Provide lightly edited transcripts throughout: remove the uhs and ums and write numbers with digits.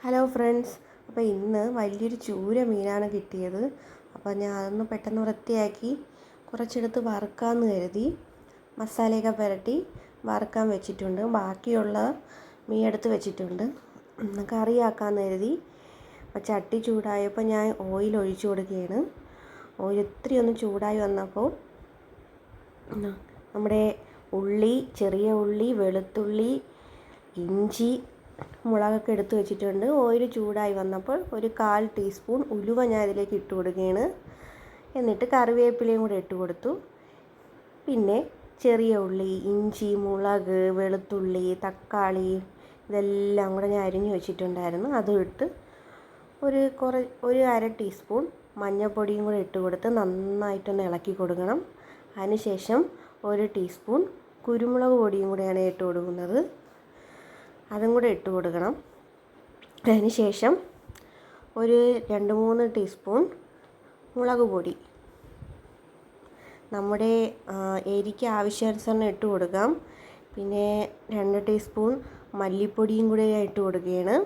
Hello friends, അപ്പോൾ ഇന്ന് വലിയൊരു ചൂര മീനാണ് കിട്ടിയത്. അപ്പോൾ ഞാൻ അതൊന്ന് പെട്ടെന്ന് വൃത്തിയാക്കി കുറച്ചെടുത്ത് വറുക്കാമെന്ന് കരുതി. മസാലയൊക്കെ പുരട്ടി വറുക്കാൻ വെച്ചിട്ടുണ്ട്. ബാക്കിയുള്ള മീൻ എടുത്ത് വെച്ചിട്ടുണ്ട്. കറിയാക്കാമെന്ന് കരുതി. അപ്പോൾ ചട്ടി ചൂടായപ്പോൾ ഞാൻ ഓയിൽ ഒഴിച്ചു കൊടുക്കുകയാണ്. ഓയിൽ ഇത്തിരി ഒന്ന് ചൂടായി വന്നപ്പോൾ നമ്മുടെ ഉള്ളി, ചെറിയ ഉള്ളി, വെളുത്തുള്ളി, ഇഞ്ചി, മുളകൊക്കെ എടുത്ത് വെച്ചിട്ടുണ്ട്. ഓയിൽ ചൂടായി വന്നപ്പോൾ ഒരു 1/4 ടീസ്പൂൺ ഉലുവ ഞാൻ ഇതിലേക്ക് ഇട്ട് കൊടുക്കുകയാണ്. എന്നിട്ട് കറിവേപ്പിലയും കൂടെ ഇട്ട് കൊടുത്തു. പിന്നെ ചെറിയ ഉള്ളി, ഇഞ്ചി, മുളക്, വെളുത്തുള്ളി, തക്കാളി ഇതെല്ലാം കൂടെ ഞാൻ അരിഞ്ഞു വെച്ചിട്ടുണ്ടായിരുന്നു. അതും ഇട്ട് ഒരു 1/2 ടീസ്പൂൺ മഞ്ഞൾപ്പൊടിയും കൂടെ ഇട്ട് കൊടുത്ത് നന്നായിട്ടൊന്ന് ഇളക്കി കൊടുക്കണം. അതിനുശേഷം 1 ടീസ്പൂൺ കുരുമുളക് പൊടിയും കൂടെയാണ് ഇട്ട് കൊടുക്കുന്നത്. അതും കൂടെ ഇട്ട് കൊടുക്കണം. അതിന് ശേഷം ഒരു 2-3 ടീസ്പൂൺ മുളക് പൊടി നമ്മുടെ എരിക്ക് ആവശ്യാനുസരണം ഇട്ട് കൊടുക്കാം. പിന്നെ 2 ടീസ്പൂൺ മല്ലിപ്പൊടിയും കൂടെ ഇട്ട് കൊടുക്കുകയാണ്.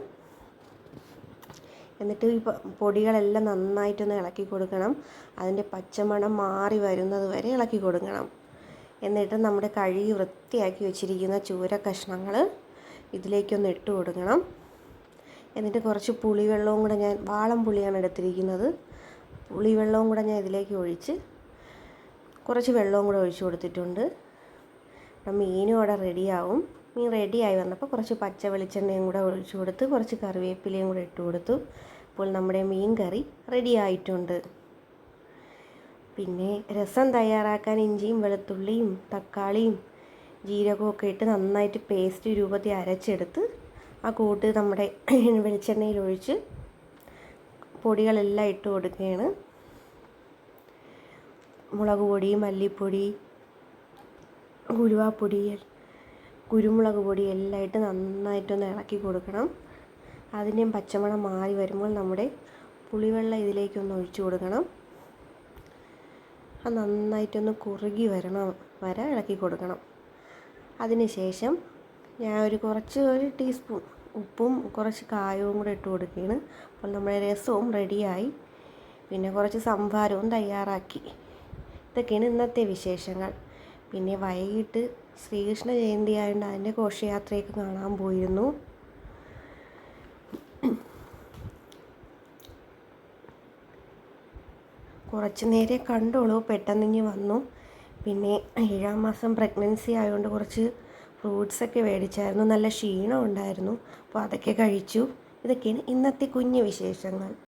എന്നിട്ട് ഈ പൊടികളെല്ലാം നന്നായിട്ടൊന്ന് ഇളക്കി കൊടുക്കണം. അതിൻ്റെ പച്ചമണം മാറി വരുന്നത് വരെ ഇളക്കി കൊടുക്കണം. എന്നിട്ട് നമ്മുടെ കഴുകി വൃത്തിയാക്കി വെച്ചിരിക്കുന്ന ചൂര കഷ്ണങ്ങൾ ഇതിലേക്കൊന്ന് ഇട്ട് കൊടുക്കണം. എന്നിട്ട് കുറച്ച് പുളിവെള്ളവും കൂടെ, ഞാൻ വാളം പുളിയാണ് എടുത്തിരിക്കുന്നത്, പുളിവെള്ളവും കൂടെ ഞാൻ ഇതിലേക്ക് ഒഴിച്ച് കുറച്ച് വെള്ളവും കൂടെ ഒഴിച്ച് കൊടുത്തിട്ടുണ്ട്. മീനും അവിടെ റെഡിയാവും. മീൻ റെഡിയായി വന്നപ്പോൾ കുറച്ച് പച്ച വെളിച്ചെണ്ണയും കൂടെ ഒഴിച്ച് കൊടുത്ത് കുറച്ച് കറിവേപ്പിലയും കൂടെ ഇട്ട് കൊടുത്തു. അപ്പോൾ നമ്മുടെ മീൻ കറി റെഡി ആയിട്ടുണ്ട്. പിന്നെ രസം തയ്യാറാക്കാൻ ഇഞ്ചിയും വെളുത്തുള്ളിയും തക്കാളിയും ജീരകമൊക്കെ ഇട്ട് നന്നായിട്ട് പേസ്റ്റ് രൂപത്തിൽ അരച്ചെടുത്ത് ആ കൂട്ട് നമ്മുടെ വെളിച്ചെണ്ണയിൽ ഒഴിച്ച് പൊടികളെല്ലാം ഇട്ട് കൊടുക്കുകയാണ്. മുളക് പൊടി, മല്ലിപ്പൊടി, ഉലുവാപ്പൊടി, കുരുമുളക് പൊടി എല്ലാം ഇട്ട് നന്നായിട്ടൊന്ന് ഇളക്കി കൊടുക്കണം. അതിൻ്റെയും പച്ചമണം മാറി വരുമ്പോൾ നമ്മുടെ പുളിവെള്ളം ഇതിലേക്കൊന്ന് ഒഴിച്ചു കൊടുക്കണം. അത് നന്നായിട്ടൊന്ന് കുറുകി വരെ ഇളക്കി കൊടുക്കണം. അതിനുശേഷം ഞാൻ ഒരു ടീസ്പൂൺ ഉപ്പും കുറച്ച് കായവും കൂടെ ഇട്ട് കൊടുക്കുകയാണ്. അപ്പോൾ നമ്മുടെ രസവും റെഡിയായി. പിന്നെ കുറച്ച് സംഭാരവും തയ്യാറാക്കി. ഇതൊക്കെയാണ് ഇന്നത്തെ വിശേഷങ്ങൾ. പിന്നെ വൈകിട്ട് ശ്രീകൃഷ്ണ ജയന്തി ആയതുകൊണ്ട് അതിൻ്റെ ഘോഷയാത്രയൊക്കെ കാണാൻ പോയിരുന്നു. കുറച്ച് നേരെ കണ്ടോളൂ, പെട്ടെന്ന് വന്നു. പിന്നെ 7-ാം മാസം പ്രഗ്നൻസി ആയതുകൊണ്ട് കുറച്ച് ഫ്രൂട്ട്സൊക്കെ മേടിച്ചായിരുന്നു. നല്ല ക്ഷീണം ഉണ്ടായിരുന്നു. അപ്പോൾ അതൊക്കെ കഴിച്ചു. ഇതൊക്കെയാണ് ഇന്നത്തെ കുഞ്ഞു വിശേഷങ്ങൾ.